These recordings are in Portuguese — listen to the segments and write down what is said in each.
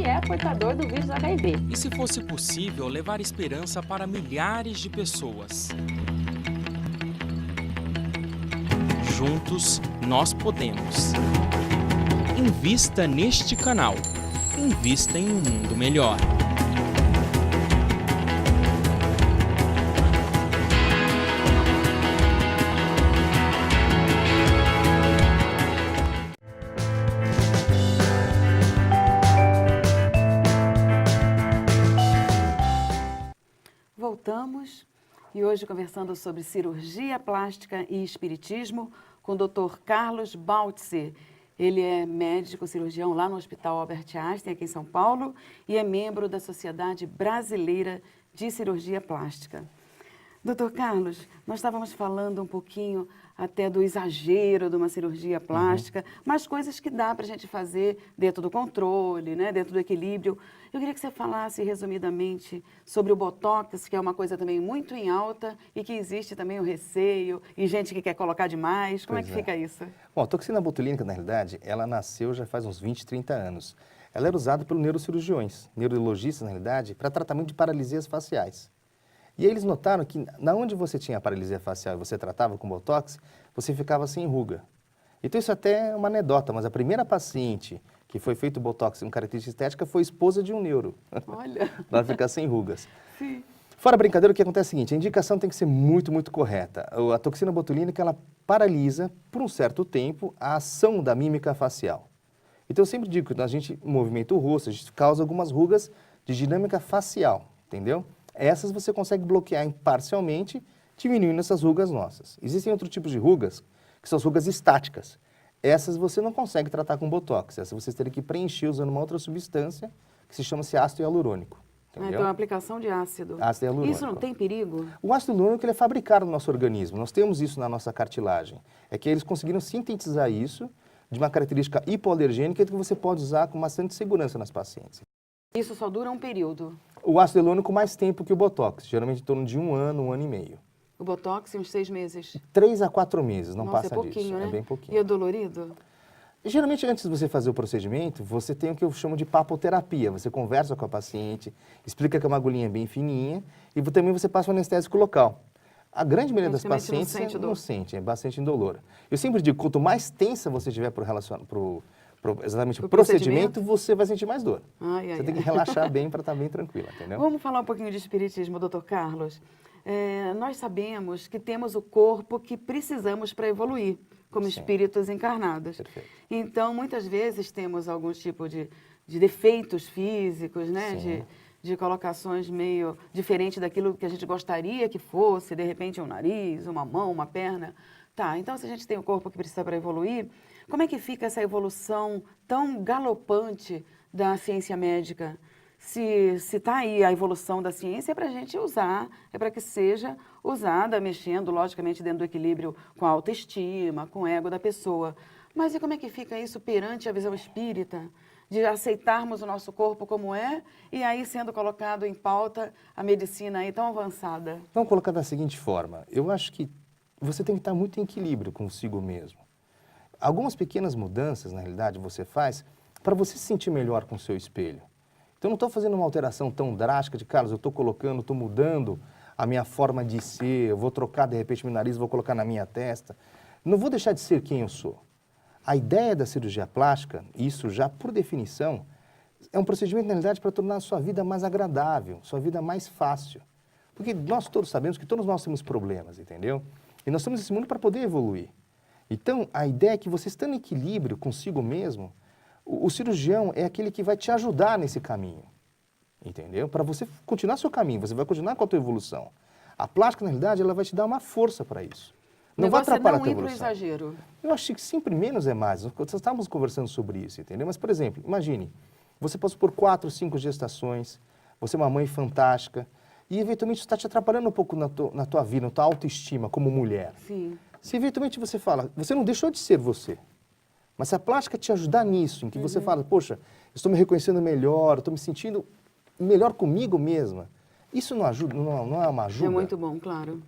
que é portador do vírus HIV. E se fosse possível levar esperança para milhares de pessoas? Juntos, nós podemos. Invista neste canal. Invista em um mundo melhor. Voltamos e hoje conversando sobre cirurgia plástica e espiritismo com o Dr. Carlos Baltzer. Ele é médico cirurgião lá no Hospital Albert Einstein, aqui em São Paulo, e é membro da Sociedade Brasileira de Cirurgia Plástica. Dr. Carlos, nós estávamos falando um pouquinho até do exagero de uma cirurgia plástica, mas coisas que dá para a gente fazer dentro do controle, né, dentro do equilíbrio. Eu queria que você falasse resumidamente sobre o Botox, que é uma coisa também muito em alta e que existe também o receio e gente que quer colocar demais. Como é que fica isso? Bom, a toxina botulínica, na realidade, ela nasceu já faz uns 20, 30 anos. Ela era usada pelos neurocirurgiões, neurologistas, na realidade, para tratamento de paralisias faciais. E aí eles notaram que, na onde você tinha a paralisia facial e você tratava com Botox, você ficava sem ruga. Então isso até é uma anedota, mas a primeira paciente que foi feito Botox com característica estética foi esposa de um neuro. Olha! Para ficar sem rugas. Sim. Fora a brincadeira, o que acontece é o seguinte, a indicação tem que ser muito, muito correta. A toxina botulínica, ela paralisa, por um certo tempo, a ação da mímica facial. Então eu sempre digo que a gente movimenta o rosto, a gente causa algumas rugas de dinâmica facial, entendeu? Essas você consegue bloquear parcialmente, diminuindo essas rugas nossas. Existem outros tipos de rugas, que são as rugas estáticas. Essas você não consegue tratar com Botox. Essas você teria que preencher usando uma outra substância, que se chama ácido hialurônico. Entendeu? Então, a aplicação de ácido. Ácido hialurônico. Isso não tem perigo? O ácido hialurônico ele é fabricado no nosso organismo. Nós temos isso na nossa cartilagem. É que eles conseguiram sintetizar isso de uma característica hipoalergênica que você pode usar com bastante segurança nas pacientes. Isso só dura um período? O ácido hialurônico mais tempo que o Botox, geralmente em torno de 1 e meio. O Botox em uns 6 meses? 3 a 4 meses, não Nossa, passa é pouquinho, disso. né? É bem pouquinho. E é dolorido? Geralmente, antes de você fazer o procedimento, você tem o que eu chamo de papoterapia. Você conversa com a paciente, explica que é uma agulhinha bem fininha e também você passa um anestésico local. A grande maioria das pacientes não sente, é bastante indolor. Eu sempre digo, quanto mais tensa você estiver exatamente o procedimento, você vai sentir mais dor. Você tem que relaxar bem para estar bem tranquila, entendeu? Vamos falar um pouquinho de espiritismo, doutor Carlos. Nós sabemos que temos o corpo que precisamos para evoluir, como espíritos encarnados. Perfeito. Então, muitas vezes temos algum tipo de defeitos físicos, né? De colocações meio diferente daquilo que a gente gostaria que fosse, de repente um nariz, uma mão, uma perna. Tá, então se a gente tem o corpo que precisa para evoluir, como é que fica essa evolução tão galopante da ciência médica? Se está aí a evolução da ciência, é para a gente usar, é para que seja usada, mexendo, logicamente, dentro do equilíbrio com a autoestima, com o ego da pessoa. Mas e como é que fica isso perante a visão espírita? De aceitarmos o nosso corpo como é e aí sendo colocado em pauta a medicina aí tão avançada? Vamos colocar da seguinte forma, eu acho que você tem que estar muito em equilíbrio consigo mesmo. Algumas pequenas mudanças, na realidade, você faz para você se sentir melhor com o seu espelho. Então, eu não estou fazendo uma alteração tão drástica de, Carlos, eu estou colocando, estou mudando a minha forma de ser, eu vou trocar, de repente, meu nariz, vou colocar na minha testa. Não vou deixar de ser quem eu sou. A ideia da cirurgia plástica, isso já por definição, é um procedimento, na realidade, para tornar a sua vida mais agradável, sua vida mais fácil. Porque nós todos sabemos que todos nós temos problemas, entendeu? E nós estamos nesse mundo para poder evoluir. Então, a ideia é que você estando em equilíbrio consigo mesmo, o cirurgião é aquele que vai te ajudar nesse caminho, entendeu? Para você continuar seu caminho, você vai continuar com a tua evolução. A plástica, na realidade, ela vai te dar uma força para isso. Não vai atrapalhar a tua evolução. Não ir para o exagero. Eu acho que sempre menos é mais. Nós estávamos conversando sobre isso, entendeu? Mas, por exemplo, imagine, você passou por 4, 5 gestações, você é uma mãe fantástica, e eventualmente isso está te atrapalhando um pouco na tua vida, na tua autoestima como mulher. Sim. Se eventualmente você fala, você não deixou de ser você, mas se a plástica te ajudar nisso, em que você fala, poxa, eu estou me reconhecendo melhor, estou me sentindo melhor comigo mesma, isso não ajuda, não é uma ajuda? É muito bom, claro.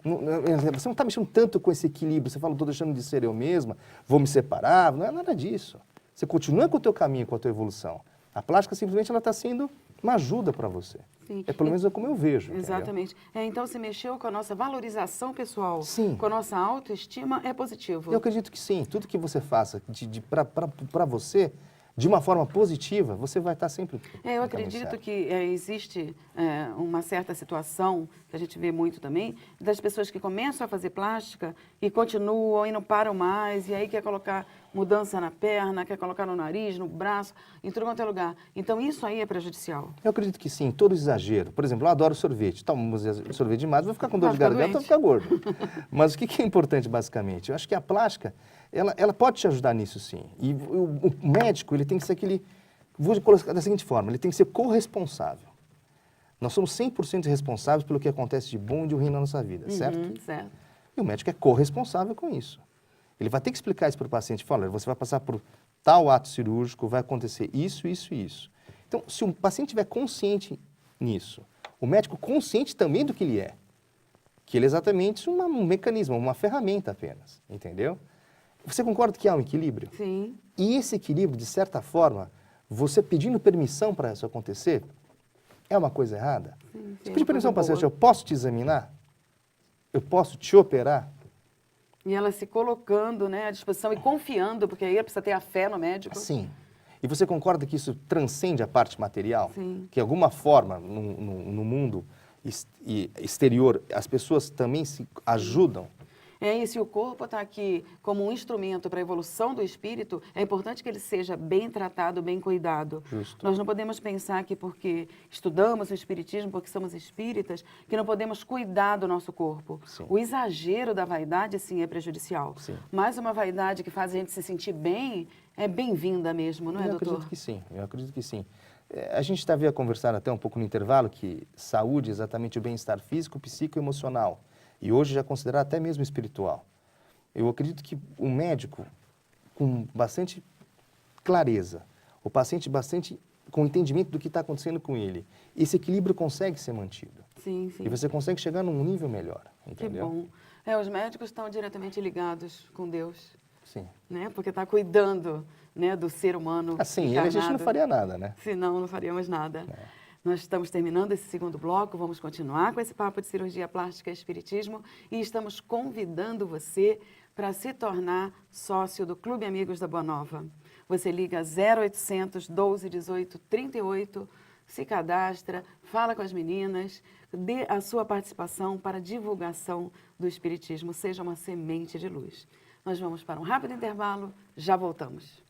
Você não está mexendo tanto com esse equilíbrio, você fala, estou deixando de ser eu mesma, vou me separar, não é nada disso. Você continua com o teu caminho, com a tua evolução. A plástica simplesmente ela está sendo uma ajuda para você. Sim. É pelo menos como eu vejo. Entendeu? Exatamente. Então, se mexeu com a nossa valorização pessoal, Sim. com a nossa autoestima, é positivo. Eu acredito que sim. Tudo que você faça para você, de uma forma positiva, você vai estar sempre... Eu no caminho acredito certo. que existe uma certa situação, que a gente vê muito também, das pessoas que começam a fazer plástica e continuam e não param mais, e aí quer colocar mudança na perna, quer colocar no nariz, no braço, em tudo quanto é lugar. Então, isso aí é prejudicial. Eu acredito que sim, todo exagero. Por exemplo, eu adoro sorvete. Tomo sorvete demais, vou ficar com dor de Vai ficar garganta, vou doente. ficar gordo. Mas o que é importante, basicamente? Eu acho que a plástica, ela pode te ajudar nisso, sim. E o médico, ele tem que ser aquele... Vou colocar da seguinte forma, ele tem que ser corresponsável. Nós somos 100% responsáveis pelo que acontece de bom e de ruim na nossa vida, certo? Certo. E o médico é corresponsável com isso. Ele vai ter que explicar isso para o paciente. Fala, olha, você vai passar por tal ato cirúrgico, vai acontecer isso, isso e isso. Então, se o paciente estiver consciente nisso, o médico consciente também do que ele é ele é exatamente um mecanismo, uma ferramenta apenas, entendeu? Você concorda que há um equilíbrio? Sim. E esse equilíbrio, de certa forma, você pedindo permissão para isso acontecer, é uma coisa errada? Sim, Você é pedir uma permissão para o coisa paciente, boa. eu posso te examinar? Eu posso te operar? E ela se colocando, né, à disposição e confiando, porque aí ela precisa ter a fé no médico. Sim. E você concorda que isso transcende a parte material? Sim. Que, de alguma forma, no mundo exterior, as pessoas também se ajudam? E se o corpo está aqui como um instrumento para a evolução do espírito, é importante que ele seja bem tratado, bem cuidado. Justo. Nós não podemos pensar que porque estudamos o espiritismo, porque somos espíritas, que não podemos cuidar do nosso corpo. Sim. O exagero da vaidade, sim, é prejudicial. Sim. Mas uma vaidade que faz a gente se sentir bem é bem-vinda mesmo, não é, Eu doutor? acredito que sim, eu acredito que sim. A gente estava a conversar até um pouco no intervalo que saúde é exatamente o bem-estar físico, psíquico e emocional. E hoje já é considerado até mesmo espiritual. Eu acredito que o médico, com bastante clareza, o paciente bastante com entendimento do que está acontecendo com ele, esse equilíbrio consegue ser mantido. Sim, sim. E você consegue chegar num nível melhor, Que entendeu? bom. Os médicos estão diretamente ligados com Deus, Sim. né? Porque está cuidando, né, do ser humano Assim, ele a gente não encarnado. faria nada, né? Senão, não faríamos nada. Nós estamos terminando esse segundo bloco, vamos continuar com esse papo de cirurgia plástica e espiritismo e estamos convidando você para se tornar sócio do Clube Amigos da Boa Nova. Você liga 0800 12 18 38, se cadastra, fala com as meninas, dê a sua participação para a divulgação do espiritismo, seja uma semente de luz. Nós vamos para um rápido intervalo, já voltamos.